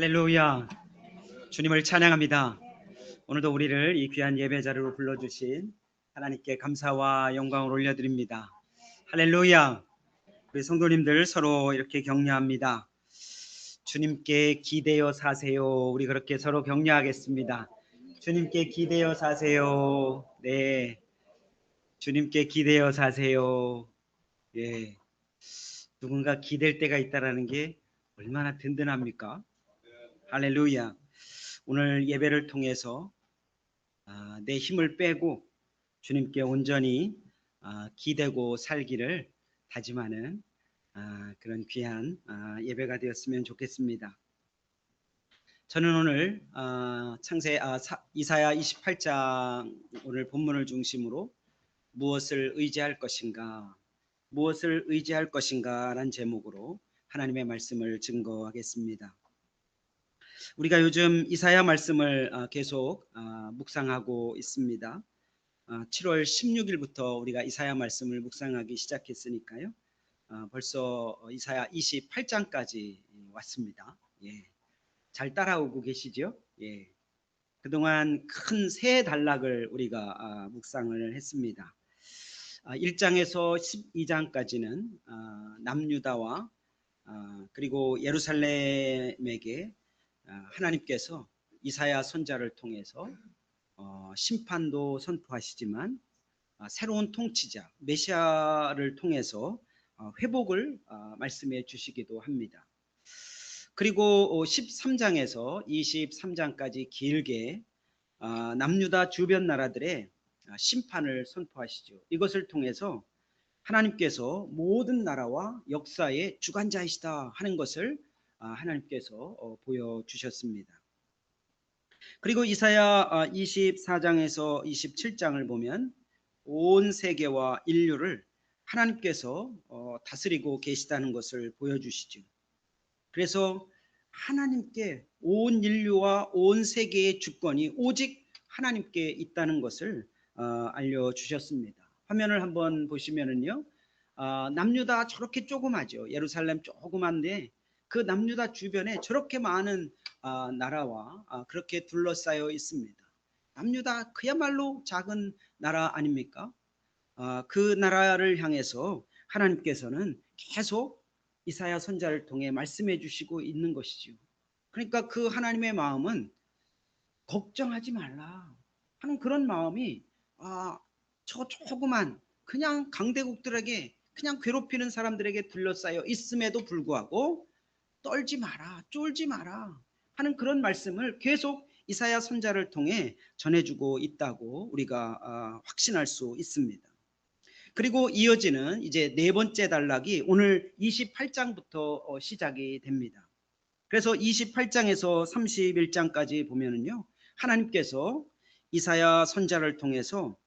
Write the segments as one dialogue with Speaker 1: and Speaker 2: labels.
Speaker 1: 할렐루야. 주님을 찬양합니다. 오늘도 우리를 이 귀한 예배 자리로 불러주신 하나님께 감사와 영광을 올려드립니다. 할렐루야. 우리 성도님들 서로 이렇게 격려합니다. 주님께 기대어 사세요. 우리 그렇게 서로 격려하겠습니다. 주님께 기대어 사세요. 네, 주님께 기대어 사세요. 예, 누군가 기댈 때가 있다라는 게 얼마나 든든합니까? 할렐루야. 오늘 예배를 통해서 내 힘을 빼고 주님께 온전히 기대고 살기를 다짐하는 그런 귀한 예배가 되었으면 좋겠습니다. 저는 오늘 이사야 28장 오늘 본문을 중심으로 무엇을 의지할 것인가, 무엇을 의지할 것인가 라는 제목으로 하나님의 말씀을 증거하겠습니다. 우리가 요즘 이사야 말씀을 계속 묵상하고 있습니다. 7월 16일부터 우리가 이사야 말씀을 묵상하기 시작했으니까요. 벌써 이사야 28장까지 왔습니다. 예. 잘 따라오고 계시죠? 예. 그동안 큰 세 단락을 우리가 묵상을 했습니다. 1장에서 12장까지는 남유다와 그리고 예루살렘에게 하나님께서 이사야 선지자를 통해서 심판도 선포하시지만 새로운 통치자 메시아를 통해서 회복을 말씀해 주시기도 합니다. 그리고 13장에서 23장까지 길게 남유다 주변 나라들의 심판을 선포하시죠. 이것을 통해서 하나님께서 모든 나라와 역사의 주관자이시다 하는 것을 하나님께서 보여주셨습니다. 그리고 이사야 24장에서 27장을 보면 온 세계와 인류를 하나님께서 다스리고 계시다는 것을 보여주시죠. 그래서 하나님께 온 인류와 온 세계의 주권이 오직 하나님께 있다는 것을 알려주셨습니다. 화면을 한번 보시면은요, 남유다 저렇게 조그마죠. 예루살렘 조그만데 그 남유다 주변에 저렇게 많은 나라와 그렇게 둘러싸여 있습니다. 남유다 그야말로 작은 나라 아닙니까? 그 나라를 향해서 하나님께서는 계속 이사야 선지자를 통해 말씀해 주시고 있는 것이죠. 그러니까 그 하나님의 마음은 걱정하지 말라 하는 그런 마음이 저 조그만 그냥 강대국들에게 그냥 괴롭히는 사람들에게 둘러싸여 있음에도 불구하고 떨지 마라, 쫄지 마라 하는 그런 말씀을 계속 이사야 선지자를 통해 전해주고 있다고 우리가 확신할 수 있습니다. 그리고 이어지는 이제 네 번째 단락이 오늘 28장부터 시작이 됩니다. 그래서 28장에서 31장까지 보면은요, 하나님께서 이사야 선지자를 통해서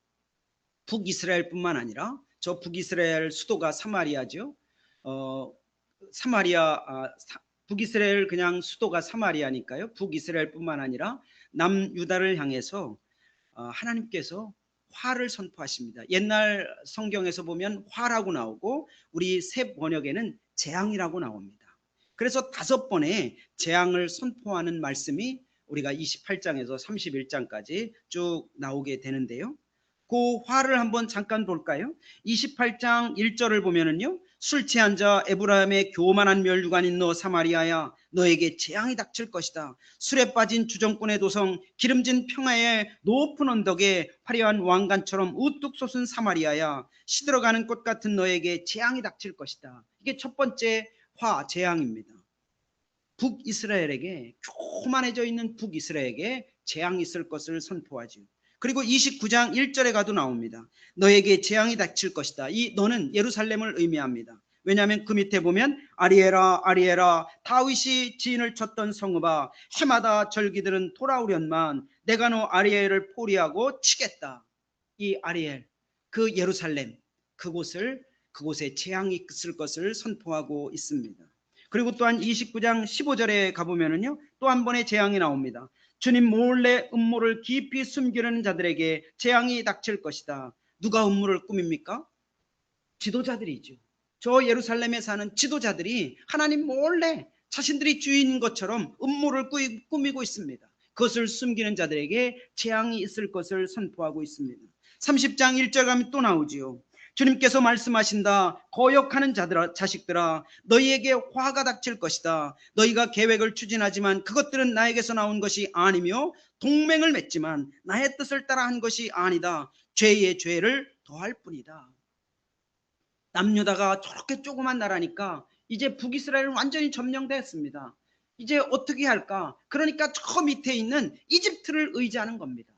Speaker 1: 북이스라엘뿐만 아니라 저 북이스라엘 수도가 사마리아죠. 북이스라엘 그냥 수도가 사마리아니까요. 북이스라엘뿐만 아니라 남유다를 향해서 하나님께서 화를 선포하십니다. 옛날 성경에서 보면 화라고 나오고 우리 새 번역에는 재앙이라고 나옵니다. 그래서 5번의 재앙을 선포하는 말씀이 우리가 28장에서 31장까지 쭉 나오게 되는데요. 그 화를 한번 잠깐 볼까요? 28장 1절을 보면은요, 술 취한 자 에브라임의 교만한 멸류관인 너 사마리아야, 너에게 재앙이 닥칠 것이다. 술에 빠진 주정꾼의 도성, 기름진 평야의 높은 언덕에 화려한 왕관처럼 우뚝 솟은 사마리아야, 시들어가는 꽃 같은 너에게 재앙이 닥칠 것이다. 이게 첫 번째 화, 재앙입니다. 북이스라엘에게, 교만해져 있는 북이스라엘에게 재앙이 있을 것을 선포하죠. 그리고 29장 1절에 가도 나옵니다. 너에게 재앙이 닥칠 것이다. 이 너는 예루살렘을 의미합니다. 왜냐하면 그 밑에 보면 아리에라 아리에라 다윗이 지인을 쳤던 성읍아, 해마다 절기들은 돌아오련만 내가 너 아리엘을 포리하고 치겠다. 이 아리엘, 그 예루살렘, 그곳에 재앙이 있을 것을 선포하고 있습니다. 그리고 또한 29장 15절에 가보면은요, 또 한 번의 재앙이 나옵니다. 주님 몰래 음모를 깊이 숨기려는 자들에게 재앙이 닥칠 것이다. 누가 음모를 꾸밉니까? 지도자들이죠. 저 예루살렘에 사는 지도자들이 하나님 몰래 자신들이 주인인 것처럼 음모를 꾸미고 있습니다. 그것을 숨기는 자들에게 재앙이 있을 것을 선포하고 있습니다. 30장 1절 가면 또 나오지요. 주님께서 말씀하신다. 거역하는 자식들아, 너희에게 화가 닥칠 것이다. 너희가 계획을 추진하지만 그것들은 나에게서 나온 것이 아니며 동맹을 맺지만 나의 뜻을 따라 한 것이 아니다. 죄의 죄를 더할 뿐이다. 남유다가 저렇게 조그만 나라니까 이제 북이스라엘은 완전히 점령됐습니다. 이제 어떻게 할까? 그러니까 저 밑에 있는 이집트를 의지하는 겁니다.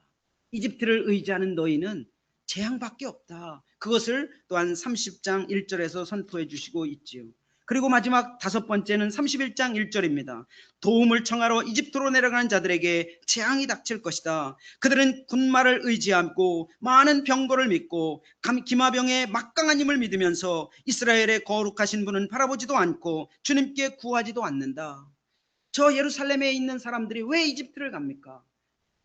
Speaker 1: 이집트를 의지하는 너희는 재앙밖에 없다. 그것을 또한 30장 1절에서 선포해 주시고 있지요. 그리고 마지막 다섯 번째는 31장 1절입니다. 도움을 청하러 이집트로 내려가는 자들에게 재앙이 닥칠 것이다. 그들은 군마를 의지하고 많은 병거를 믿고 기마병의 막강한 힘을 믿으면서 이스라엘의 거룩하신 분은 바라보지도 않고 주님께 구하지도 않는다. 저 예루살렘에 있는 사람들이 왜 이집트를 갑니까?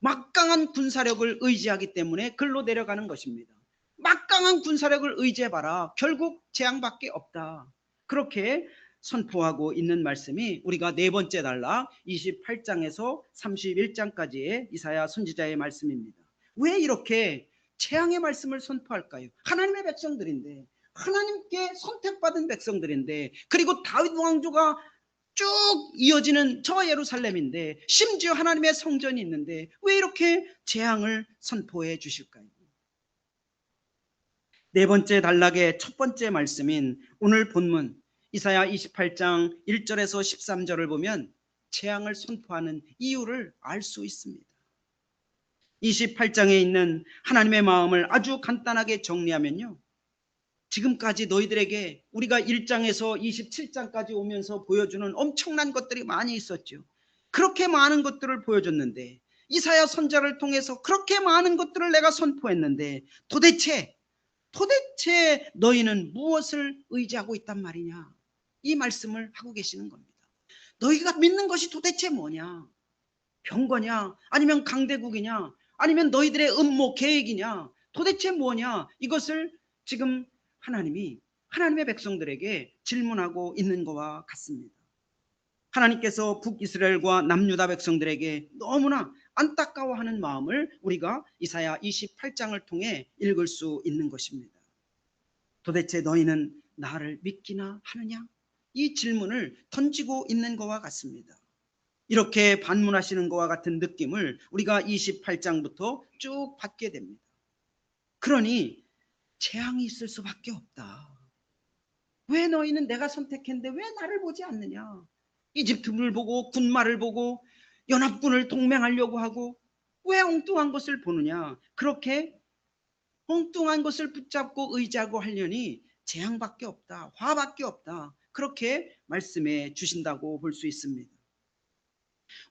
Speaker 1: 막강한 군사력을 의지하기 때문에 글로 내려가는 것입니다. 막강한 군사력을 의지해봐라. 결국 재앙밖에 없다. 그렇게 선포하고 있는 말씀이 우리가 네 번째 단락 28장에서 31장까지의 이사야 선지자의 말씀입니다. 왜 이렇게 재앙의 말씀을 선포할까요? 하나님의 백성들인데, 하나님께 선택받은 백성들인데, 그리고 다윗 왕조가 쭉 이어지는 저 예루살렘인데, 심지어 하나님의 성전이 있는데 왜 이렇게 재앙을 선포해 주실까요? 네 번째 단락의 첫 번째 말씀인 오늘 본문 이사야 28장 1절에서 13절을 보면 재앙을 선포하는 이유를 알 수 있습니다. 28장에 있는 하나님의 마음을 아주 간단하게 정리하면요, 지금까지 너희들에게 우리가 1장에서 27장까지 오면서 보여주는 엄청난 것들이 많이 있었죠. 그렇게 많은 것들을 보여줬는데, 이사야 선지자를 통해서 그렇게 많은 것들을 내가 선포했는데 도대체 너희는 무엇을 의지하고 있단 말이냐, 이 말씀을 하고 계시는 겁니다. 너희가 믿는 것이 도대체 뭐냐? 병거냐? 아니면 강대국이냐? 아니면 너희들의 음모 계획이냐? 도대체 뭐냐? 이것을 지금 하나님의 백성들에게 질문하고 있는 것과 같습니다. 하나님께서 북이스라엘과 남유다 백성들에게 너무나 안타까워하는 마음을 우리가 이사야 28장을 통해 읽을 수 있는 것입니다. 도대체 너희는 나를 믿기나 하느냐? 이 질문을 던지고 있는 것과 같습니다. 이렇게 반문하시는 것과 같은 느낌을 우리가 28장부터 쭉 받게 됩니다. 그러니 재앙이 있을 수밖에 없다. 왜 너희는 내가 선택했는데 왜 나를 보지 않느냐? 이집트를 보고 군마를 보고 연합군을 동맹하려고 하고 왜 엉뚱한 것을 보느냐? 그렇게 엉뚱한 것을 붙잡고 의지하고 하려니 재앙밖에 없다. 화밖에 없다. 그렇게 말씀해 주신다고 볼 수 있습니다.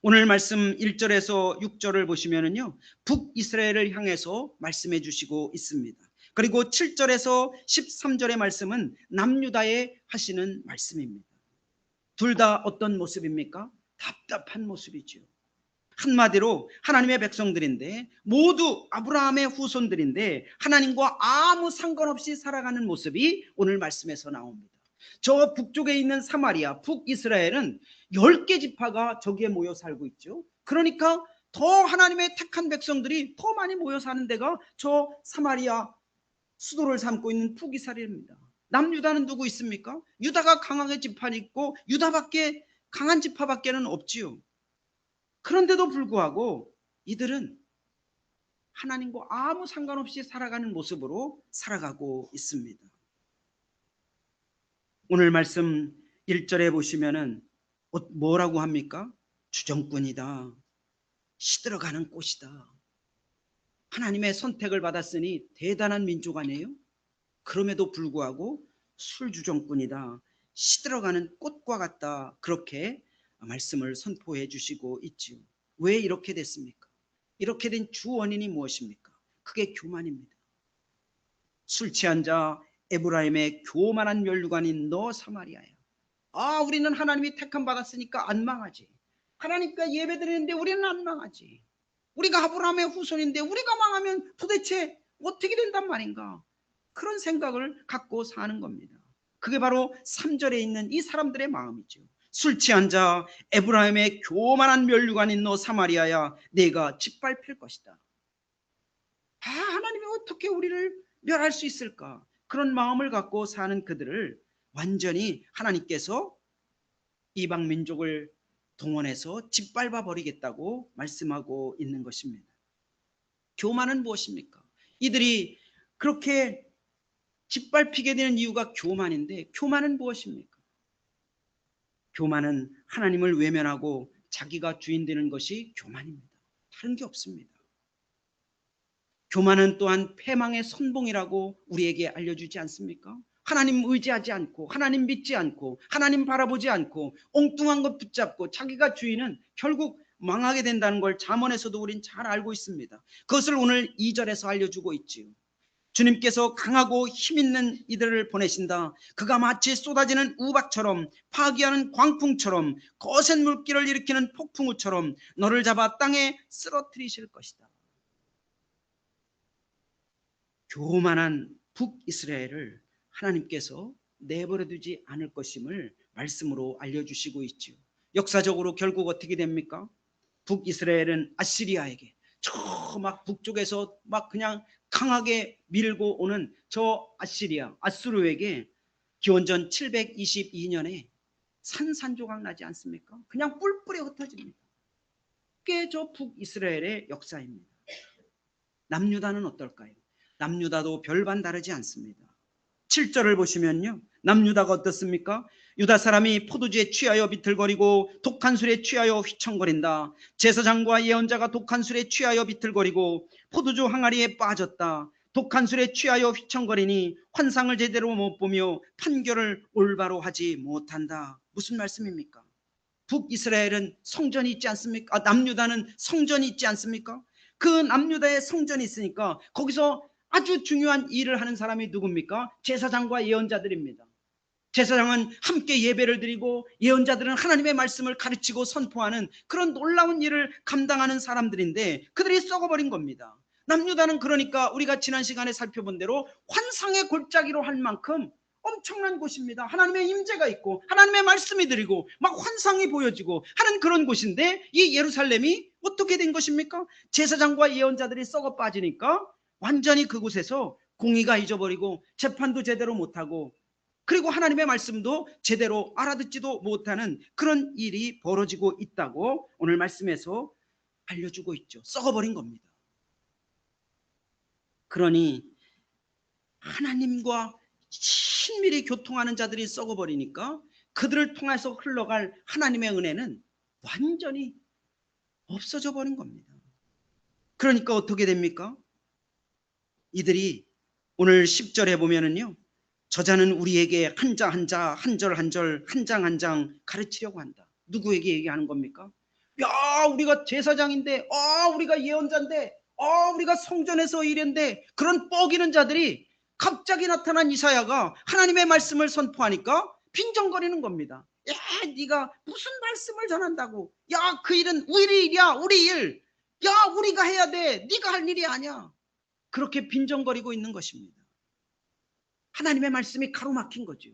Speaker 1: 오늘 말씀 1절에서 6절을 보시면은요, 북이스라엘을 향해서 말씀해 주시고 있습니다. 그리고 7절에서 13절의 말씀은 남유다에 하시는 말씀입니다. 둘 다 어떤 모습입니까? 답답한 모습이죠. 한마디로 하나님의 백성들인데, 모두 아브라함의 후손들인데 하나님과 아무 상관없이 살아가는 모습이 오늘 말씀에서 나옵니다. 저 북쪽에 있는 사마리아, 북이스라엘은 10개 지파가 저기에 모여 살고 있죠. 그러니까 더 하나님의 택한 백성들이 더 많이 모여 사는 데가 저 사마리아 수도를 삼고 있는 북이스라엘입니다. 남유다는 누구 있습니까? 유다가 강하게 지파는 있고 유다밖에, 강한 지파밖에는 없지요. 그런데도 불구하고 이들은 하나님과 아무 상관없이 살아가는 모습으로 살아가고 있습니다. 오늘 말씀 1절에 보시면은 뭐라고 합니까? 주정꾼이다. 시들어가는 꽃이다. 하나님의 선택을 받았으니 대단한 민족 아니에요? 그럼에도 불구하고 술주정꾼이다. 시들어가는 꽃과 같다. 그렇게 말씀을 선포해 주시고 있지요. 왜 이렇게 됐습니까? 이렇게 된 주 원인이 무엇입니까? 그게 교만입니다. 술 취한 자 에브라임의 교만한 면류관인 너 사마리아야. 아, 우리는 하나님이 택함 받았으니까 안 망하지. 하나님께 예배드리는데 우리는 안 망하지. 우리가 아브라함의 후손인데 우리가 망하면 도대체 어떻게 된단 말인가? 그런 생각을 갖고 사는 겁니다. 그게 바로 3절에 있는 이 사람들의 마음이죠. 술 취한 자 에브라임의 교만한 면류관인 너 사마리아야 내가 짓밟힐 것이다. 하나님이 어떻게 우리를 멸할 수 있을까? 그런 마음을 갖고 사는 그들을 완전히 하나님께서 이방 민족을 동원해서 짓밟아 버리겠다고 말씀하고 있는 것입니다. 교만은 무엇입니까? 이들이 그렇게 짓밟히게 되는 이유가 교만인데, 교만은 무엇입니까? 교만은 하나님을 외면하고 자기가 주인 되는 것이 교만입니다. 다른 게 없습니다. 교만은 또한 패망의 선봉이라고 우리에게 알려주지 않습니까? 하나님 의지하지 않고, 하나님 믿지 않고, 하나님 바라보지 않고 엉뚱한 것 붙잡고 자기가 주인은 결국 망하게 된다는 걸 잠언에서도 우린 잘 알고 있습니다. 그것을 오늘 2절에서 알려주고 있지요. 주님께서 강하고 힘있는 이들을 보내신다. 그가 마치 쏟아지는 우박처럼, 파기하는 광풍처럼, 거센 물길을 일으키는 폭풍우처럼 너를 잡아 땅에 쓰러뜨리실 것이다. 교만한 북이스라엘을 하나님께서 내버려 두지 않을 것임을 말씀으로 알려주시고 있죠. 역사적으로 결국 어떻게 됩니까? 북이스라엘은 아시리아에게 저 막 북쪽에서 막 그냥 강하게 밀고 오는 저 아시리아, 아수르에게 기원전 722년에 산산조각 나지 않습니까? 그냥 뿔뿔이 흩어집니다. 그게 저 북이스라엘의 역사입니다. 남유다는 어떨까요? 남유다도 별반 다르지 않습니다. 7절을 보시면요, 남유다가 어떻습니까? 유다 사람이 포도주에 취하여 비틀거리고 독한 술에 취하여 휘청거린다. 제사장과 예언자가 독한 술에 취하여 비틀거리고 포도주 항아리에 빠졌다. 독한 술에 취하여 휘청거리니 환상을 제대로 못 보며 판결을 올바로 하지 못한다. 무슨 말씀입니까? 북이스라엘은 성전이 있지 않습니까? 남유다는 성전이 있지 않습니까? 그 남유다에 성전이 있으니까 거기서 아주 중요한 일을 하는 사람이 누굽니까? 제사장과 예언자들입니다. 제사장은 함께 예배를 드리고 예언자들은 하나님의 말씀을 가르치고 선포하는 그런 놀라운 일을 감당하는 사람들인데 그들이 썩어버린 겁니다. 남유다는 그러니까 우리가 지난 시간에 살펴본 대로 환상의 골짜기로 할 만큼 엄청난 곳입니다. 하나님의 임재가 있고 하나님의 말씀이 드리고 막 환상이 보여지고 하는 그런 곳인데, 이 예루살렘이 어떻게 된 것입니까? 제사장과 예언자들이 썩어 빠지니까 완전히 그곳에서 공의가 잊어버리고 재판도 제대로 못하고 그리고 하나님의 말씀도 제대로 알아듣지도 못하는 그런 일이 벌어지고 있다고 오늘 말씀에서 알려주고 있죠. 썩어버린 겁니다. 그러니 하나님과 친밀히 교통하는 자들이 썩어버리니까 그들을 통해서 흘러갈 하나님의 은혜는 완전히 없어져 버린 겁니다. 그러니까 어떻게 됩니까? 이들이 오늘 10절에 보면은요, 저자는 우리에게 한자 한자, 한절 한절, 한 장 한 장 가르치려고 한다. 누구에게 얘기하는 겁니까? 야, 우리가 제사장인데, 우리가 예언자인데, 우리가 성전에서 일했는데, 그런 뻐기는 자들이 갑자기 나타난 이사야가 하나님의 말씀을 선포하니까 빈정거리는 겁니다. 야, 네가 무슨 말씀을 전한다고? 야, 그 일은 우리 일이야, 우리 일. 야, 우리가 해야 돼. 네가 할 일이 아니야. 그렇게 빈정거리고 있는 것입니다. 하나님의 말씀이 가로막힌 거죠.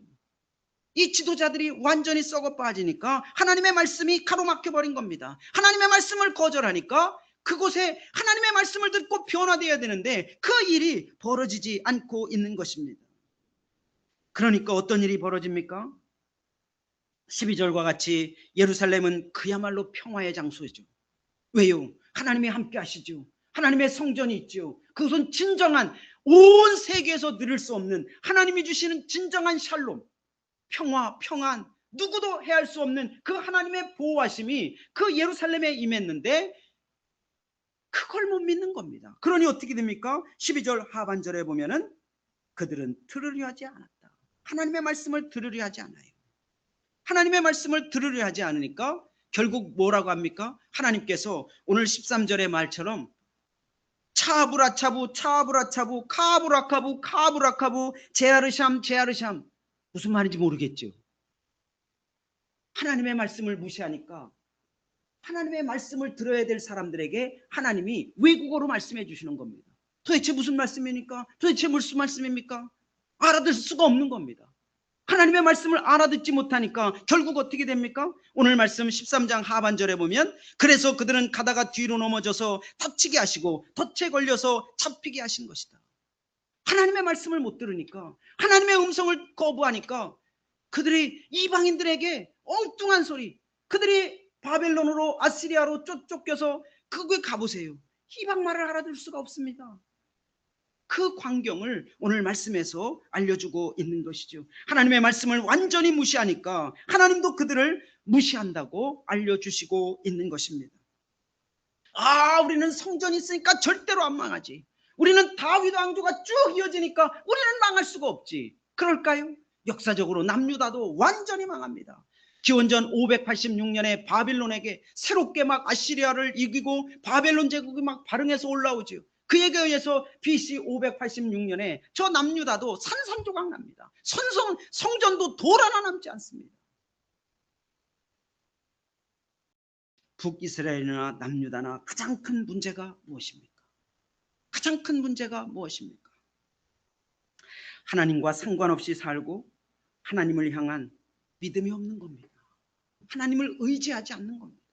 Speaker 1: 이 지도자들이 완전히 썩어 빠지니까 하나님의 말씀이 가로막혀 버린 겁니다. 하나님의 말씀을 거절하니까 그곳에 하나님의 말씀을 듣고 변화되어야 되는데 그 일이 벌어지지 않고 있는 것입니다. 그러니까 어떤 일이 벌어집니까? 12절과 같이 예루살렘은 그야말로 평화의 장소죠. 왜요? 하나님이 함께 하시죠. 하나님의 성전이 있죠. 그것은 진정한 온 세계에서 누릴 수 없는 하나님이 주시는 진정한 샬롬, 평화, 평안, 누구도 해할 수 없는 그 하나님의 보호하심이 그 예루살렘에 임했는데 그걸 못 믿는 겁니다. 그러니 어떻게 됩니까? 12절 하반절에 보면은 그들은 들으려 하지 않았다. 하나님의 말씀을 들으려 하지 않아요. 하나님의 말씀을 들으려 하지 않으니까 결국 뭐라고 합니까? 하나님께서 오늘 13절의 말처럼 차브라차부 차브라차부 카브라카부 카브라카부 제아르샴 제아르샴, 무슨 말인지 모르겠죠. 하나님의 말씀을 무시하니까 하나님의 말씀을 들어야 될 사람들에게 하나님이 외국어로 말씀해 주시는 겁니다. 도대체 무슨 말씀입니까? 도대체 무슨 말씀입니까? 알아들 수가 없는 겁니다. 하나님의 말씀을 알아듣지 못하니까 결국 어떻게 됩니까? 오늘 말씀 13장 하반절에 보면 그래서 그들은 가다가 뒤로 넘어져서 다치게 하시고 덫에 걸려서 잡히게 하신 것이다. 하나님의 말씀을 못 들으니까, 하나님의 음성을 거부하니까 그들이 이방인들에게 엉뚱한 소리, 그들이 바벨론으로 아시리아로 쫓겨서 그곳에 가보세요. 이방 말을 알아들 수가 없습니다. 그 광경을 오늘 말씀에서 알려주고 있는 것이죠. 하나님의 말씀을 완전히 무시하니까 하나님도 그들을 무시한다고 알려주시고 있는 것입니다. 우리는 성전이 있으니까 절대로 안 망하지. 우리는 다윗 왕조가 쭉 이어지니까 우리는 망할 수가 없지. 그럴까요? 역사적으로 남유다도 완전히 망합니다. 기원전 586년에 바빌론에게 새롭게 막 아시리아를 이기고 바벨론 제국이 막 발흥해서 올라오죠. 그에 의해서 BC 586년에 저 남유다도 산산조각 납니다. 성전도 돌 하나 남지 않습니다. 북이스라엘이나 남유다나 가장 큰 문제가 무엇입니까? 가장 큰 문제가 무엇입니까? 하나님과 상관없이 살고 하나님을 향한 믿음이 없는 겁니다. 하나님을 의지하지 않는 겁니다.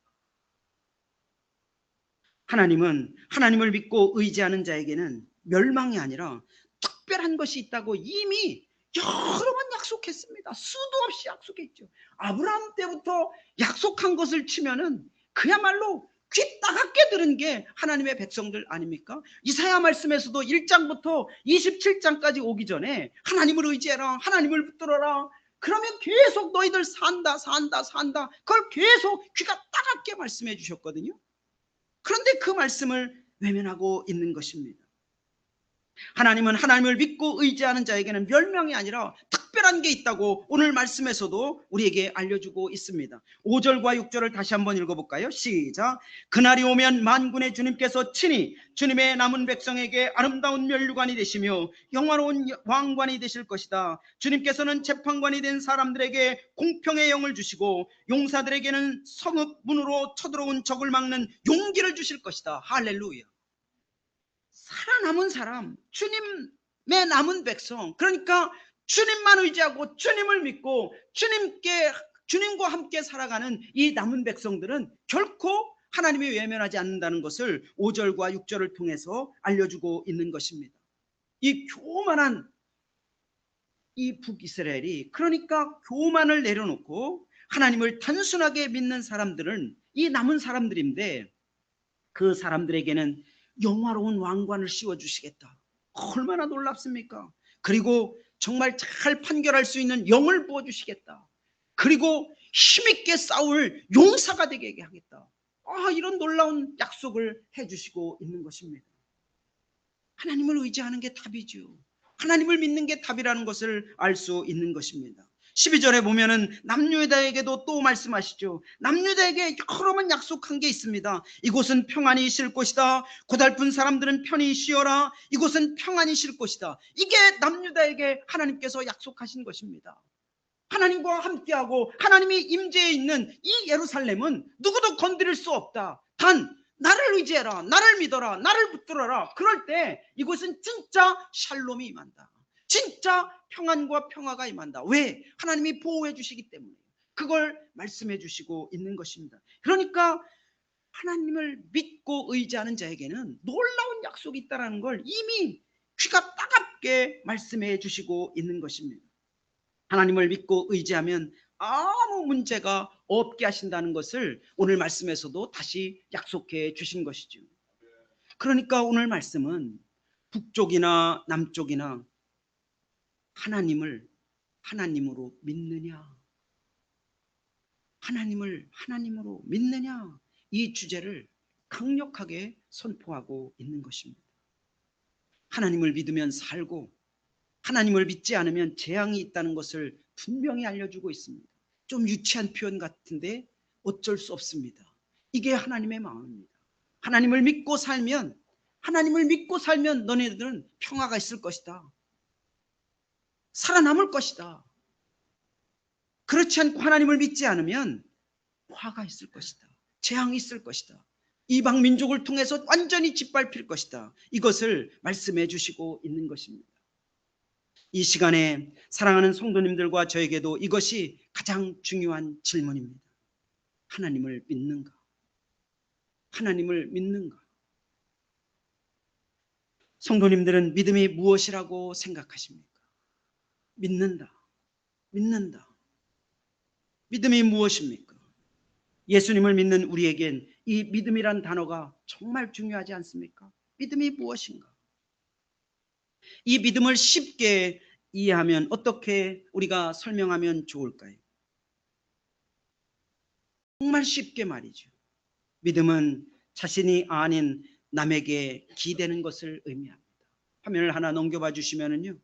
Speaker 1: 하나님은 하나님을 믿고 의지하는 자에게는 멸망이 아니라 특별한 것이 있다고 이미 여러 번 약속했습니다. 수도 없이 약속했죠. 아브라함 때부터 약속한 것을 치면은 그야말로 귀 따갑게 들은 게 하나님의 백성들 아닙니까? 이사야 말씀에서도 1장부터 27장까지 오기 전에 하나님을 의지해라, 하나님을 붙들어라. 그러면 계속 너희들 산다. 그걸 계속 귀가 따갑게 말씀해 주셨거든요. 그런데 그 말씀을 외면하고 있는 것입니다. 하나님은 하나님을 믿고 의지하는 자에게는 멸망이 아니라 특별한 게 있다고 오늘 말씀에서도 우리에게 알려주고 있습니다. 5절과 6절을 다시 한번 읽어볼까요? 시작. 그날이 오면 만군의 주님께서 친히 주님의 남은 백성에게 아름다운 면류관이 되시며 영화로운 왕관이 되실 것이다. 주님께서는 재판관이 된 사람들에게 공평의 영을 주시고 용사들에게는 성읍 문으로 쳐들어온 적을 막는 용기를 주실 것이다. 할렐루야. 살아남은 사람, 주님의 남은 백성, 그러니까 주님만 의지하고 주님을 믿고 주님과 함께 살아가는 이 남은 백성들은 결코 하나님이 외면하지 않는다는 것을 5절과 6절을 통해서 알려주고 있는 것입니다. 이 교만한 이 북이스라엘이, 그러니까 교만을 내려놓고 하나님을 단순하게 믿는 사람들은 이 남은 사람들인데, 그 사람들에게는 영화로운 왕관을 씌워주시겠다. 얼마나 놀랍습니까? 그리고 정말 잘 판결할 수 있는 영을 부어주시겠다. 그리고 힘있게 싸울 용사가 되게 하겠다. 이런 놀라운 약속을 해주시고 있는 것입니다. 하나님을 의지하는 게 답이죠. 하나님을 믿는 게 답이라는 것을 알 수 있는 것입니다. 12절에 보면은 남유다에게도 또 말씀하시죠. 남유다에게 여러 번 약속한 게 있습니다. 이곳은 평안이 있을 것이다. 고달픈 사람들은 편히 쉬어라. 이곳은 평안이 있을 것이다. 이게 남유다에게 하나님께서 약속하신 것입니다. 하나님과 함께하고 하나님이 임재해 있는 이 예루살렘은 누구도 건드릴 수 없다. 단 나를 의지해라, 나를 믿어라, 나를 붙들어라. 그럴 때 이곳은 진짜 샬롬이 임한다. 진짜 평안과 평화가 임한다. 왜? 하나님이 보호해 주시기 때문에. 그걸 말씀해 주시고 있는 것입니다. 그러니까 하나님을 믿고 의지하는 자에게는 놀라운 약속이 있다는 걸 이미 귀가 따갑게 말씀해 주시고 있는 것입니다. 하나님을 믿고 의지하면 아무 문제가 없게 하신다는 것을 오늘 말씀에서도 다시 약속해 주신 것이죠. 그러니까 오늘 말씀은 북쪽이나 남쪽이나 하나님을 하나님으로 믿느냐, 하나님을 하나님으로 믿느냐, 이 주제를 강력하게 선포하고 있는 것입니다. 하나님을 믿으면 살고 하나님을 믿지 않으면 재앙이 있다는 것을 분명히 알려주고 있습니다. 좀 유치한 표현 같은데 어쩔 수 없습니다. 이게 하나님의 마음입니다. 하나님을 믿고 살면 너네들은 평화가 있을 것이다. 살아남을 것이다. 그렇지 않고 하나님을 믿지 않으면 화가 있을 것이다. 재앙이 있을 것이다. 이방 민족을 통해서 완전히 짓밟힐 것이다. 이것을 말씀해 주시고 있는 것입니다. 이 시간에 사랑하는 성도님들과 저에게도 이것이 가장 중요한 질문입니다. 하나님을 믿는가? 하나님을 믿는가? 성도님들은 믿음이 무엇이라고 생각하십니까? 믿는다. 믿는다. 믿음이 무엇입니까? 예수님을 믿는 우리에겐 이 믿음이란 단어가 정말 중요하지 않습니까? 믿음이 무엇인가? 이 믿음을 쉽게 이해하면 어떻게 우리가 설명하면 좋을까요? 정말 쉽게 말이죠. 믿음은 자신이 아닌 남에게 기대는 것을 의미합니다. 화면을 하나 넘겨봐 주시면은요,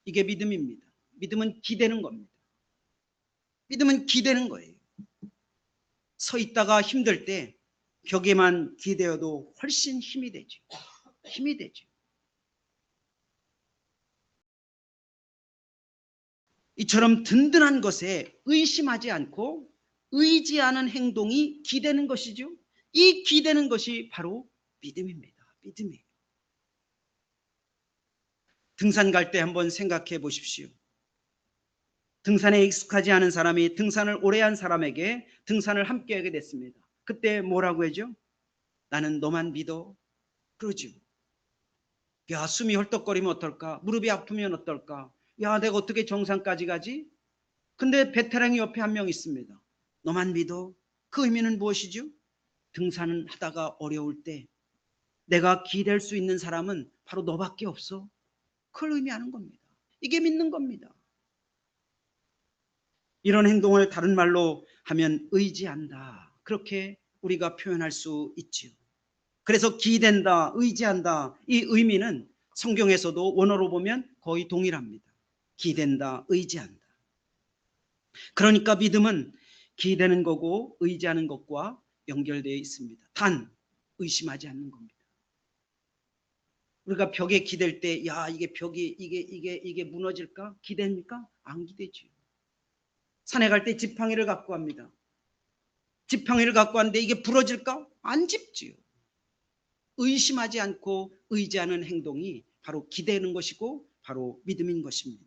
Speaker 1: 이게 믿음입니다. 믿음은 기대는 겁니다. 믿음은 기대는 거예요. 서 있다가 힘들 때 벽에만 기대어도 훨씬 힘이 되죠. 힘이 되죠. 이처럼 든든한 것에 의심하지 않고 의지하는 행동이 기대는 것이죠. 이 기대는 것이 바로 믿음입니다. 믿음이에요. 등산 갈 때 한번 생각해 보십시오. 등산에 익숙하지 않은 사람이 등산을 오래 한 사람에게 등산을 함께 하게 됐습니다. 그때 뭐라고 하죠? 나는 너만 믿어. 그러죠. 야, 숨이 헐떡거리면 어떨까? 무릎이 아프면 어떨까? 야, 내가 어떻게 정상까지 가지? 근데 베테랑이 옆에 한 명 있습니다. 너만 믿어. 그 의미는 무엇이죠? 등산은 하다가 어려울 때 내가 기댈 수 있는 사람은 바로 너밖에 없어. 그걸 의미하는 겁니다. 이게 믿는 겁니다. 이런 행동을 다른 말로 하면 의지한다. 그렇게 우리가 표현할 수 있지요. 그래서 기댄다, 의지한다. 이 의미는 성경에서도 원어로 보면 거의 동일합니다. 기댄다, 의지한다. 그러니까 믿음은 기대는 거고 의지하는 것과 연결되어 있습니다. 단 의심하지 않는 겁니다. 우리가 벽에 기댈 때, 야, 이게 벽이 이게 무너질까? 기대입니까? 안 기대죠. 산에 갈 때 지팡이를 갖고 갑니다. 지팡이를 갖고 왔는데 이게 부러질까? 안 짚지요. 의심하지 않고 의지하는 행동이 바로 기대는 것이고 바로 믿음인 것입니다.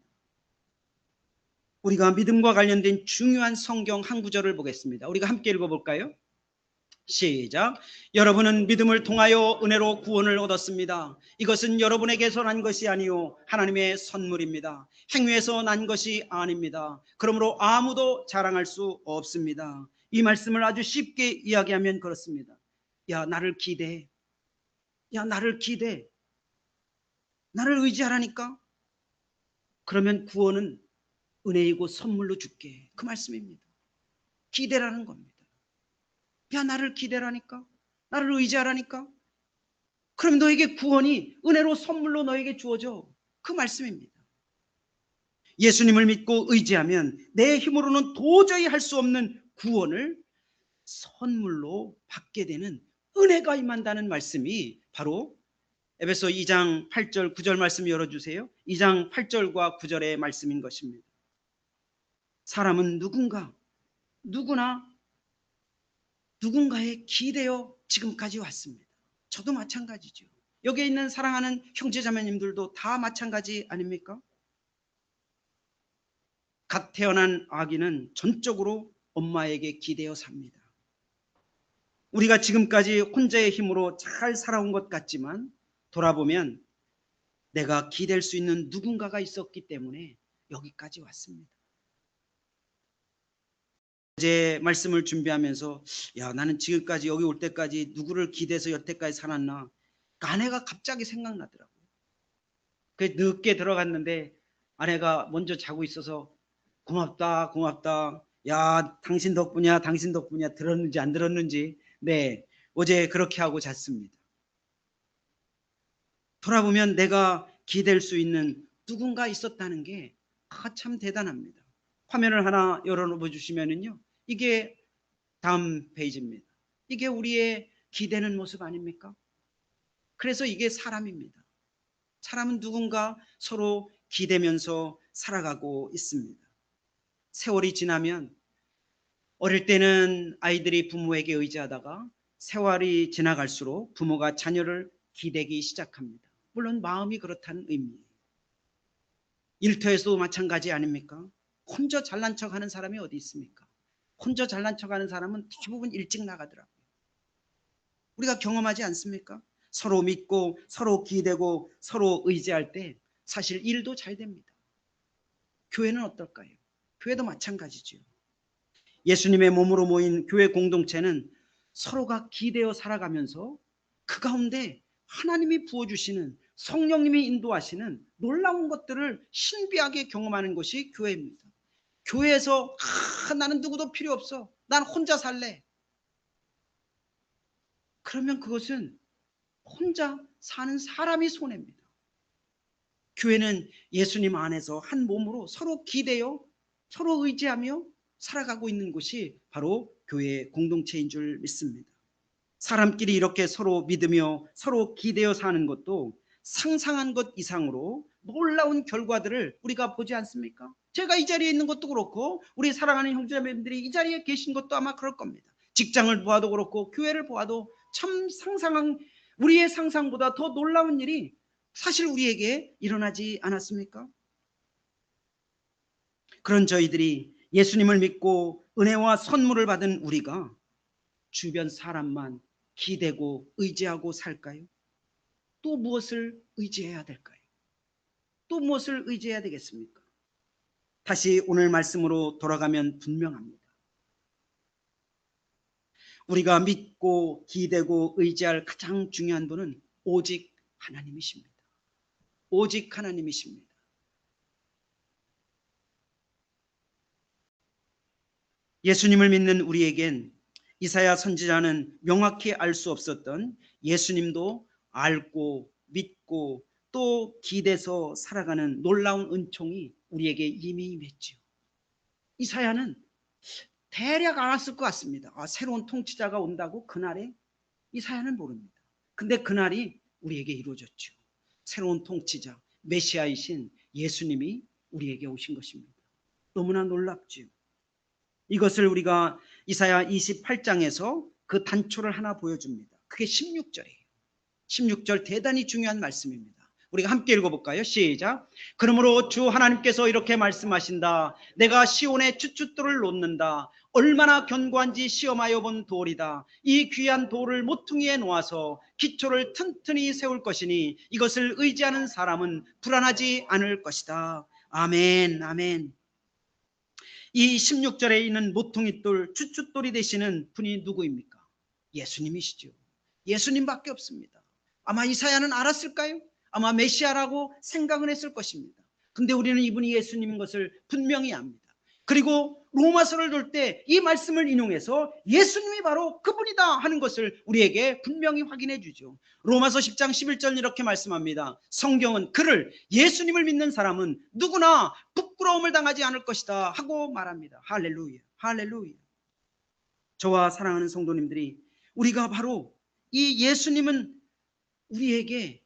Speaker 1: 우리가 믿음과 관련된 중요한 성경 한 구절을 보겠습니다. 우리가 함께 읽어볼까요? 시작. 여러분은 믿음을 통하여 은혜로 구원을 얻었습니다. 이것은 여러분에게서 난 것이 아니요 하나님의 선물입니다. 행위에서 난 것이 아닙니다. 그러므로 아무도 자랑할 수 없습니다. 이 말씀을 아주 쉽게 이야기하면 그렇습니다. 야, 나를 기대해. 야, 나를 기대해. 나를 의지하라니까. 그러면 구원은 은혜이고 선물로 줄게. 그 말씀입니다. 기대라는 겁니다. 야, 나를 기대라니까. 나를 의지하라니까. 그럼 너에게 구원이 은혜로 선물로 너에게 주어져. 그 말씀입니다. 예수님을 믿고 의지하면 내 힘으로는 도저히 할 수 없는 구원을 선물로 받게 되는 은혜가 임한다는 말씀이 바로 에베소 2장 8절 9절 말씀 열어주세요. 2장 8절과 9절의 말씀인 것입니다. 사람은 누구나 누군가에 기대어 지금까지 왔습니다. 저도 마찬가지죠. 여기에 있는 사랑하는 형제자매님들도 다 마찬가지 아닙니까? 갓 태어난 아기는 전적으로 엄마에게 기대어 삽니다. 우리가 지금까지 혼자의 힘으로 잘 살아온 것 같지만 돌아보면 내가 기댈 수 있는 누군가가 있었기 때문에 여기까지 왔습니다. 어제 말씀을 준비하면서 야, 나는 지금까지 여기 올 때까지 누구를 기대서 여태까지 살았나. 아내가 갑자기 생각나더라고요. 늦게 들어갔는데 아내가 먼저 자고 있어서 고맙다 고맙다. 야, 당신 덕분이야 들었는지 안 들었는지. 네, 어제 그렇게 하고 잤습니다. 돌아보면 내가 기댈 수 있는 누군가 있었다는 게 참 대단합니다. 화면을 하나 열어놓아 주시면은요, 이게 다음 페이지입니다. 이게 우리의 기대는 모습 아닙니까? 그래서 이게 사람입니다. 사람은 누군가 서로 기대면서 살아가고 있습니다. 세월이 지나면 어릴 때는 아이들이 부모에게 의지하다가 세월이 지나갈수록 부모가 자녀를 기대기 시작합니다. 물론 마음이 그렇다는 의미예요. 일터에서도 마찬가지 아닙니까? 혼자 잘난 척하는 사람이 어디 있습니까? 혼자 잘난 척하는 사람은 대부분 일찍 나가더라고요. 우리가 경험하지 않습니까? 서로 믿고 서로 기대고 서로 의지할 때 사실 일도 잘 됩니다. 교회는 어떨까요? 교회도 마찬가지죠. 예수님의 몸으로 모인 교회 공동체는 서로가 기대어 살아가면서 그 가운데 하나님이 부어주시는, 성령님이 인도하시는 놀라운 것들을 신비하게 경험하는 것이 교회입니다. 교회에서 나는 누구도 필요 없어, 난 혼자 살래, 그러면 그것은 혼자 사는 사람이 손해입니다. 교회는 예수님 안에서 한 몸으로 서로 기대어 서로 의지하며 살아가고 있는 곳이 바로 교회의 공동체인 줄 믿습니다. 사람끼리 이렇게 서로 믿으며 서로 기대어 사는 것도 상상한 것 이상으로 놀라운 결과들을 우리가 보지 않습니까? 제가 이 자리에 있는 것도 그렇고 우리 사랑하는 형제자매들이 이 자리에 계신 것도 아마 그럴 겁니다. 직장을 보아도 그렇고 교회를 보아도 참 우리의 상상보다 더 놀라운 일이 사실 우리에게 일어나지 않았습니까? 그런 저희들이 예수님을 믿고 은혜와 선물을 받은 우리가 주변 사람만 기대고 의지하고 살까요? 또 무엇을 의지해야 될까요? 또 무엇을 의지해야 되겠습니까? 다시 오늘 말씀으로 돌아가면 분명합니다. 우리가 믿고 기대고 의지할 가장 중요한 분은 오직 하나님이십니다. 오직 하나님이십니다. 예수님을 믿는 우리에겐 이사야 선지자는 명확히 알 수 없었던 예수님도 알고 믿고 또 기대서 살아가는 놀라운 은총이 우리에게 이미 임했죠. 이사야는 대략 알았을 것 같습니다. 새로운 통치자가 온다고 그날에. 이사야는 모릅니다. 근데 그날이 우리에게 이루어졌죠. 새로운 통치자, 메시아이신 예수님이 우리에게 오신 것입니다. 너무나 놀랍죠. 이것을 우리가 이사야 28장에서 그 단초를 하나 보여줍니다. 그게 16절이에요. 16절 대단히 중요한 말씀입니다. 우리가 함께 읽어볼까요? 시작. 그러므로 주 하나님께서 이렇게 말씀하신다. 내가 시온의 쭈쭈돌을 놓는다. 얼마나 견고한지 시험하여 본 돌이다. 이 귀한 돌을 모퉁이에 놓아서 기초를 튼튼히 세울 것이니 이것을 의지하는 사람은 불안하지 않을 것이다. 아멘, 아멘. 이 16절에 있는 모퉁이돌, 쭈쭈돌이 되시는 분이 누구입니까? 예수님이시죠. 예수님밖에 없습니다. 아마 이사야는 알았을까요? 아마 메시아라고 생각은 했을 것입니다. 근데 우리는 이분이 예수님인 것을 분명히 압니다. 그리고 로마서를 돌 때 이 말씀을 인용해서 예수님이 바로 그분이다 하는 것을 우리에게 분명히 확인해 주죠. 로마서 10장 11절 이렇게 말씀합니다. 성경은 그를, 예수님을 믿는 사람은 누구나 부끄러움을 당하지 않을 것이다 하고 말합니다. 할렐루야, 할렐루야. 저와 사랑하는 성도님들이, 우리가 바로 이 예수님은 우리에게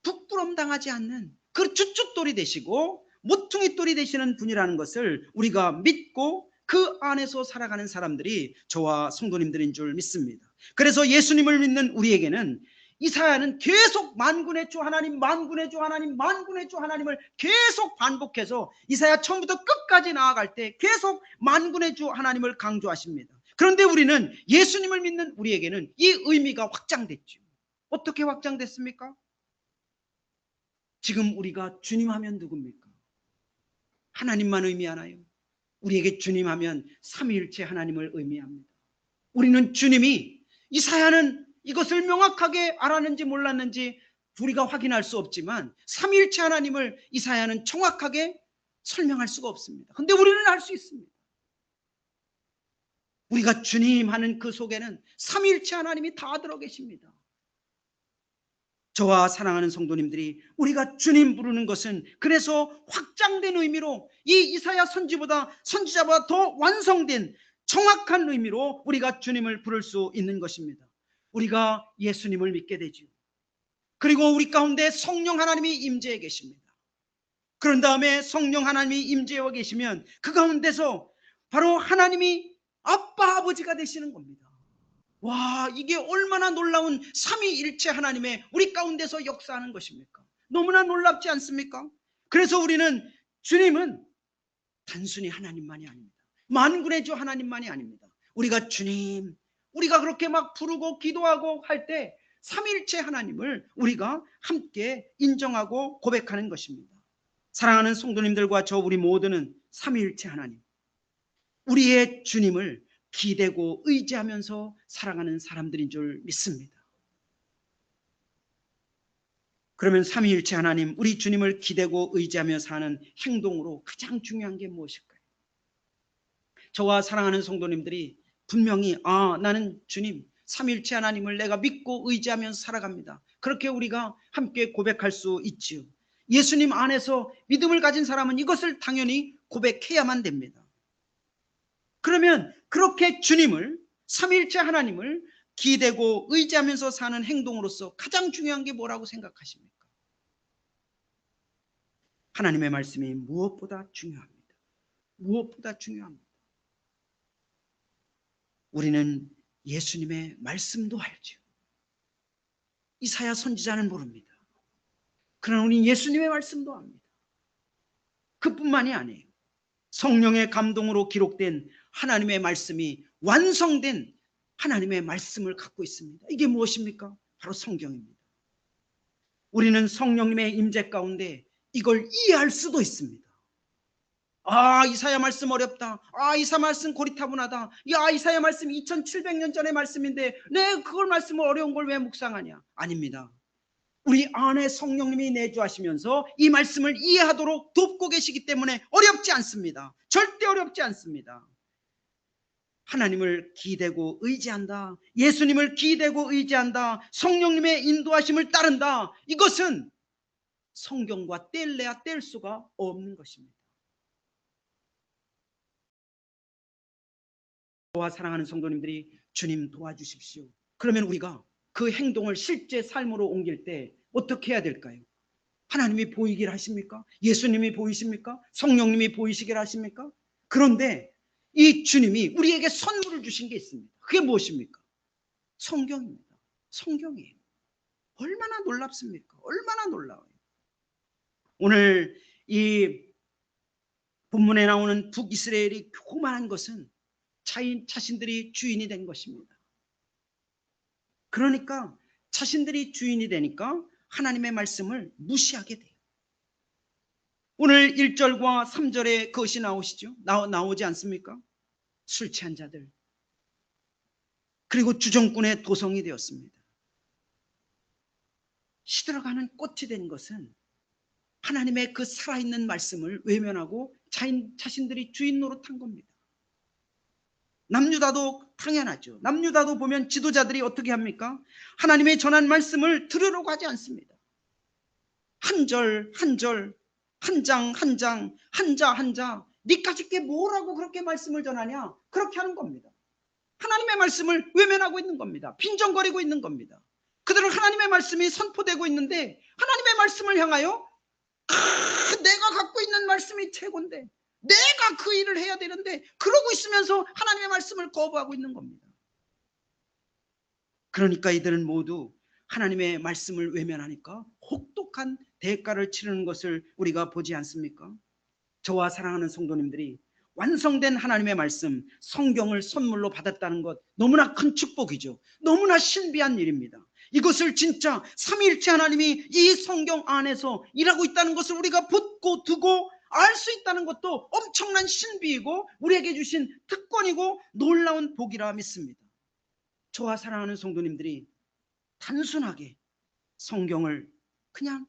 Speaker 1: 부끄러움 당하지 않는 그 주춧돌이 되시고 모퉁이돌이 되시는 분이라는 것을 우리가 믿고 그 안에서 살아가는 사람들이 저와 성도님들인 줄 믿습니다. 그래서 예수님을 믿는 우리에게는 이사야는 계속 만군의 주 하나님, 만군의 주 하나님, 만군의 주 하나님을 계속 반복해서 이사야 처음부터 끝까지 나아갈 때 계속 만군의 주 하나님을 강조하십니다. 그런데 우리는, 예수님을 믿는 우리에게는 이 의미가 확장됐죠. 어떻게 확장됐습니까? 지금 우리가 주님 하면 누굽니까? 하나님만 의미하나요? 우리에게 주님 하면 삼위일체 하나님을 의미합니다. 우리는 주님이, 이사야는 이것을 명확하게 알았는지 몰랐는지 우리가 확인할 수 없지만 삼위일체 하나님을 이사야는 정확하게 설명할 수가 없습니다. 그런데 우리는 알 수 있습니다. 우리가 주님 하는 그 속에는 삼위일체 하나님이 다 들어 계십니다. 저와 사랑하는 성도님들이, 우리가 주님 부르는 것은 그래서 확장된 의미로, 이 이사야 선지자보다 더 완성된 정확한 의미로 우리가 주님을 부를 수 있는 것입니다. 우리가 예수님을 믿게 되죠. 그리고 우리 가운데 성령 하나님이 임재해 계십니다. 그런 다음에 성령 하나님이 임재해 계시면 그 가운데서 바로 하나님이 아빠 아버지가 되시는 겁니다. 와, 이게 얼마나 놀라운 삼위일체 하나님의 우리 가운데서 역사하는 것입니까? 너무나 놀랍지 않습니까? 그래서 우리는 주님은 단순히 하나님만이 아닙니다. 만군의 주 하나님만이 아닙니다. 우리가 주님, 우리가 그렇게 막 부르고 기도하고 할 때 삼위일체 하나님을 우리가 함께 인정하고 고백하는 것입니다. 사랑하는 성도님들과 저 우리 모두는 삼위일체 하나님, 우리의 주님을 기대고 의지하면서 살아가는 사람들인 줄 믿습니다. 그러면 삼위일체 하나님, 우리 주님을 기대고 의지하며 사는 행동으로 가장 중요한 게 무엇일까요? 저와 사랑하는 성도님들이 분명히 나는 주님, 삼위일체 하나님을 내가 믿고 의지하면서 살아갑니다. 그렇게 우리가 함께 고백할 수 있지요. 예수님 안에서 믿음을 가진 사람은 이것을 당연히 고백해야만 됩니다. 그러면 그렇게 주님을, 삼위일체 하나님을 기대고 의지하면서 사는 행동으로서 가장 중요한 게 뭐라고 생각하십니까? 하나님의 말씀이 무엇보다 중요합니다. 무엇보다 중요합니다. 우리는 예수님의 말씀도 알죠. 이사야 선지자는 모릅니다. 그러나 우리는 예수님의 말씀도 압니다. 그뿐만이 아니에요. 성령의 감동으로 기록된 하나님의 말씀이 완성된 하나님의 말씀을 갖고 있습니다. 이게 무엇입니까? 바로 성경입니다. 우리는 성령님의 임재 가운데 이걸 이해할 수도 있습니다. 이사야 말씀 어렵다. 이사야 말씀 고리타분하다. 이사야 말씀 2700년 전의 말씀인데 내 그걸 말씀을 어려운 걸 왜 묵상하냐? 아닙니다. 우리 안에 성령님이 내주하시면서 이 말씀을 이해하도록 돕고 계시기 때문에 어렵지 않습니다. 절대 어렵지 않습니다. 하나님을 기대고 의지한다. 예수님을 기대고 의지한다. 성령님의 인도하심을 따른다. 이것은 성경과 뗄래야 뗄 수가 없는 것입니다. 저와 사랑하는 성도님들이 주님 도와주십시오. 그러면 우리가 그 행동을 실제 삶으로 옮길 때 어떻게 해야 될까요? 하나님이 보이길 하십니까? 예수님이 보이십니까? 성령님이 보이시길 하십니까? 그런데 이 주님이 우리에게 선물을 주신 게 있습니다. 그게 무엇입니까? 성경입니다. 성경이에요. 얼마나 놀랍습니까? 얼마나 놀라워요. 오늘 이 본문에 나오는 북이스라엘이 교만한 것은 자신들이 주인이 된 것입니다. 그러니까 자신들이 주인이 되니까 하나님의 말씀을 무시하게 돼요. 오늘 1절과 3절에 그것이 나오시죠? 나오지 않습니까? 술 취한 자들, 그리고 주정꾼의 도성이 되었습니다. 시들어가는 꽃이 된 것은 하나님의 그 살아있는 말씀을 외면하고 자신들이 주인 노릇한 겁니다. 남유다도 당연하죠. 남유다도 보면 지도자들이 어떻게 합니까? 하나님의 전한 말씀을 들으려고 하지 않습니다. 한 절 한 절, 한 장 한 장, 한자 한자, 니까짓 게 뭐라고 그렇게 말씀을 전하냐? 그렇게 하는 겁니다. 하나님의 말씀을 외면하고 있는 겁니다. 빈정거리고 있는 겁니다. 그들은 하나님의 말씀이 선포되고 있는데 하나님의 말씀을 향하여 내가 갖고 있는 말씀이 최고인데 내가 그 일을 해야 되는데 그러고 있으면서 하나님의 말씀을 거부하고 있는 겁니다. 그러니까 이들은 모두 하나님의 말씀을 외면하니까 혹독한 대가를 치르는 것을 우리가 보지 않습니까? 저와 사랑하는 성도님들이 완성된 하나님의 말씀, 성경을 선물로 받았다는 것 너무나 큰 축복이죠. 너무나 신비한 일입니다. 이것을 진짜 삼위일체 하나님이 이 성경 안에서 일하고 있다는 것을 우리가 붙고 두고 알 수 있다는 것도 엄청난 신비이고 우리에게 주신 특권이고 놀라운 복이라 믿습니다. 저와 사랑하는 성도님들이 단순하게 성경을 그냥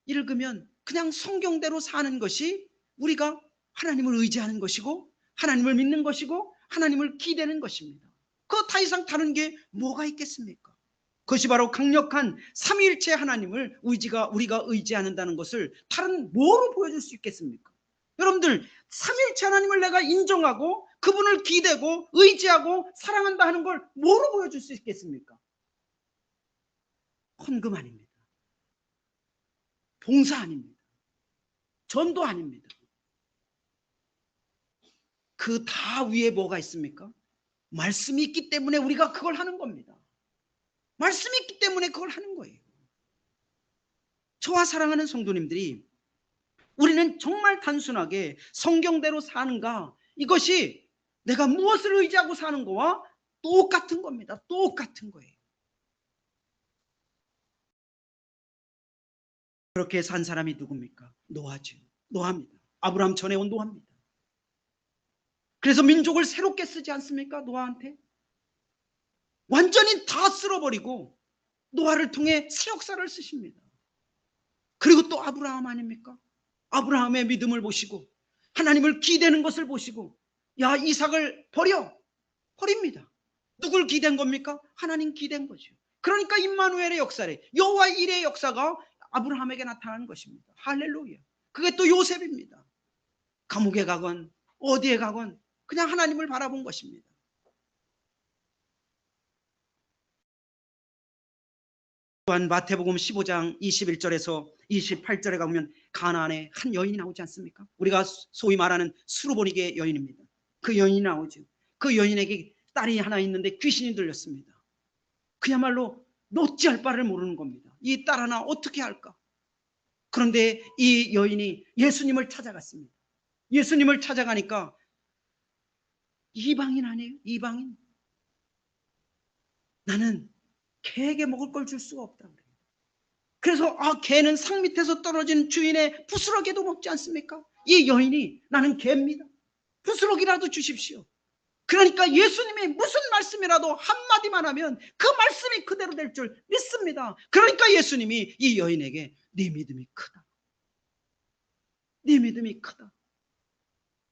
Speaker 1: 읽으면 그냥 성경대로 사는 것이 우리가 하나님을 의지하는 것이고 하나님을 믿는 것이고 하나님을 기대는 것입니다. 그 더 이상 다른 게 뭐가 있겠습니까? 그것이 바로 강력한 삼위일체 하나님을 우리가 의지한다는 것을 다른 뭐로 보여줄 수 있겠습니까? 여러분들, 삼위일체 하나님을 내가 인정하고 그분을 기대고 의지하고 사랑한다 하는 걸 뭐로 보여줄 수 있겠습니까? 헌금 아닙니다. 봉사 아닙니다. 전도 아닙니다. 그 다 위에 뭐가 있습니까? 말씀이 있기 때문에 우리가 그걸 하는 겁니다. 말씀이 있기 때문에 그걸 하는 거예요. 저와 사랑하는 성도님들이 우리는 정말 단순하게 성경대로 사는가, 이것이 내가 무엇을 의지하고 사는 거와 똑같은 겁니다. 똑같은 거예요. 그렇게 산 사람이 누굽니까? 노아죠. 노아입니다. 아브라함 전에 온 노아입니다. 그래서 민족을 새롭게 쓰지 않습니까? 노아한테 완전히 다 쓸어버리고 노아를 통해 새 역사를 쓰십니다. 그리고 또 아브라함 아닙니까? 아브라함의 믿음을 보시고 하나님을 기대는 것을 보시고, 야, 이삭을 버립니다. 누굴 기댄 겁니까? 하나님 기댄 거죠. 그러니까 임마누엘의 역사래, 여호와 일의 역사가 아브라함에게 나타나는 것입니다. 할렐루야. 그게 또 요셉입니다. 감옥에 가건 어디에 가건 그냥 하나님을 바라본 것입니다. 또한 마태복음 15장 21절에서 28절에 가보면 가나안에 한 여인이 나오지 않습니까? 우리가 소위 말하는 수르보니게 여인입니다. 그 여인이 나오죠. 그 여인에게 딸이 하나 있는데 귀신이 들렸습니다. 그야말로 어찌할 바를 모르는 겁니다. 이 딸 하나 어떻게 할까? 그런데 이 여인이 예수님을 찾아갔습니다. 예수님을 찾아가니까 이방인 아니에요? 이방인. 나는 개에게 먹을 걸 줄 수가 없다. 그래서 개는 상 밑에서 떨어진 주인의 부스러기도 먹지 않습니까? 이 여인이 나는 개입니다. 부스러기라도 주십시오. 그러니까 예수님이 무슨 말씀이라도 한마디만 하면 그 말씀이 그대로 될 줄 믿습니다. 그러니까 예수님이 이 여인에게 네 믿음이 크다. 네 믿음이 크다.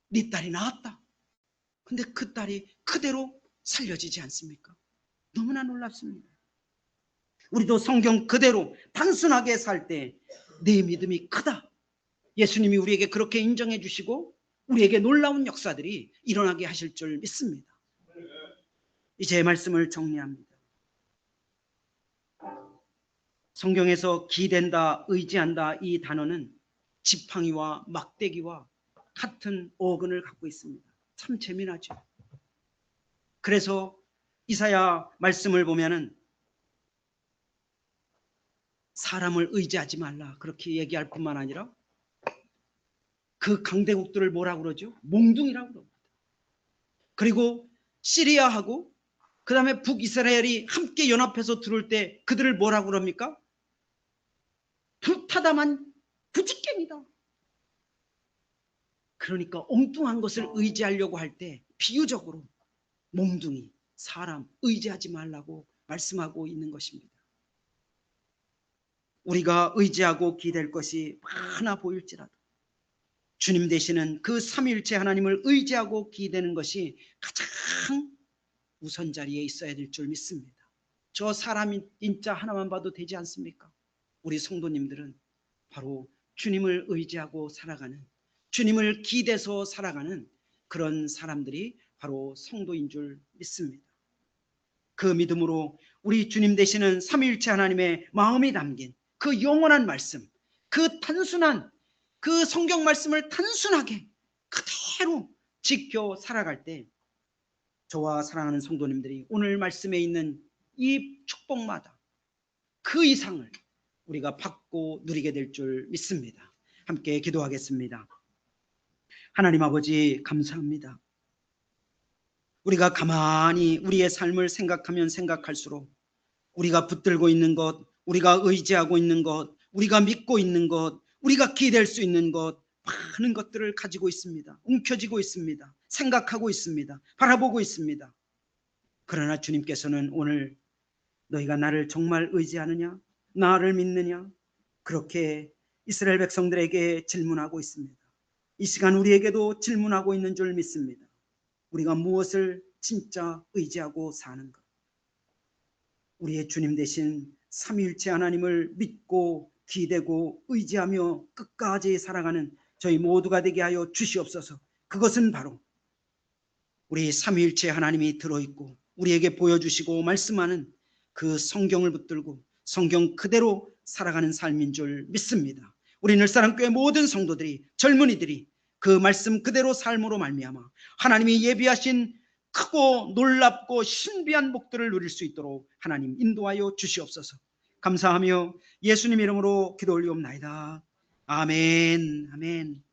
Speaker 1: 네 딸이 나았다. 근데 그 딸이 그대로 살려지지 않습니까? 너무나 놀랍습니다. 우리도 성경 그대로 단순하게 살 때 네 믿음이 크다. 예수님이 우리에게 그렇게 인정해 주시고 우리에게 놀라운 역사들이 일어나게 하실 줄 믿습니다. 이제 말씀을 정리합니다. 성경에서 기댄다, 의지한다, 이 단어는 지팡이와 막대기와 같은 어근을 갖고 있습니다. 참 재미나죠. 그래서 이사야 말씀을 보면은 사람을 의지하지 말라 그렇게 얘기할 뿐만 아니라 그 강대국들을 뭐라고 그러죠? 몽둥이라고 그럽니다. 그리고 시리아하고 그 다음에 북이스라엘이 함께 연합해서 들어올 때 그들을 뭐라고 그럽니까? 불타다만 부지깽이다. 그러니까 엉뚱한 것을 의지하려고 할 때 비유적으로 몽둥이, 사람 의지하지 말라고 말씀하고 있는 것입니다. 우리가 의지하고 기댈 것이 많아 보일지라도 주님 되시는 그 삼위일체 하나님을 의지하고 기대는 것이 가장 우선 자리에 있어야 될 줄 믿습니다. 저 사람 인자 하나만 봐도 되지 않습니까? 우리 성도님들은 바로 주님을 의지하고 살아가는, 주님을 기대서 살아가는 그런 사람들이 바로 성도인 줄 믿습니다. 그 믿음으로 우리 주님 되시는 삼위일체 하나님의 마음이 담긴 그 영원한 말씀, 그 단순한 그 성경 말씀을 단순하게 그대로 지켜 살아갈 때 저와 사랑하는 성도님들이 오늘 말씀에 있는 이 축복마다 그 이상을 우리가 받고 누리게 될 줄 믿습니다. 함께 기도하겠습니다. 하나님 아버지 감사합니다. 우리가 가만히 우리의 삶을 생각하면 생각할수록 우리가 붙들고 있는 것, 우리가 의지하고 있는 것, 우리가 믿고 있는 것, 우리가 기댈 수 있는 것, 많은 것들을 가지고 있습니다. 움켜쥐고 있습니다. 생각하고 있습니다. 바라보고 있습니다. 그러나 주님께서는 오늘 너희가 나를 정말 의지하느냐? 나를 믿느냐? 그렇게 이스라엘 백성들에게 질문하고 있습니다. 이 시간 우리에게도 질문하고 있는 줄 믿습니다. 우리가 무엇을 진짜 의지하고 사는가? 우리의 주님 되신 삼위일체 하나님을 믿고 기대고 의지하며 끝까지 살아가는 저희 모두가 되게 하여 주시옵소서. 그것은 바로 우리 삼위일체 하나님이 들어있고 우리에게 보여주시고 말씀하는 그 성경을 붙들고 성경 그대로 살아가는 삶인 줄 믿습니다. 우리 늘사랑교회 모든 성도들이, 젊은이들이 그 말씀 그대로 삶으로 말미암아 하나님이 예비하신 크고 놀랍고 신비한 복들을 누릴 수 있도록 하나님 인도하여 주시옵소서. 감사하며 예수님 이름으로 기도 올리옵나이다. 아멘, 아멘.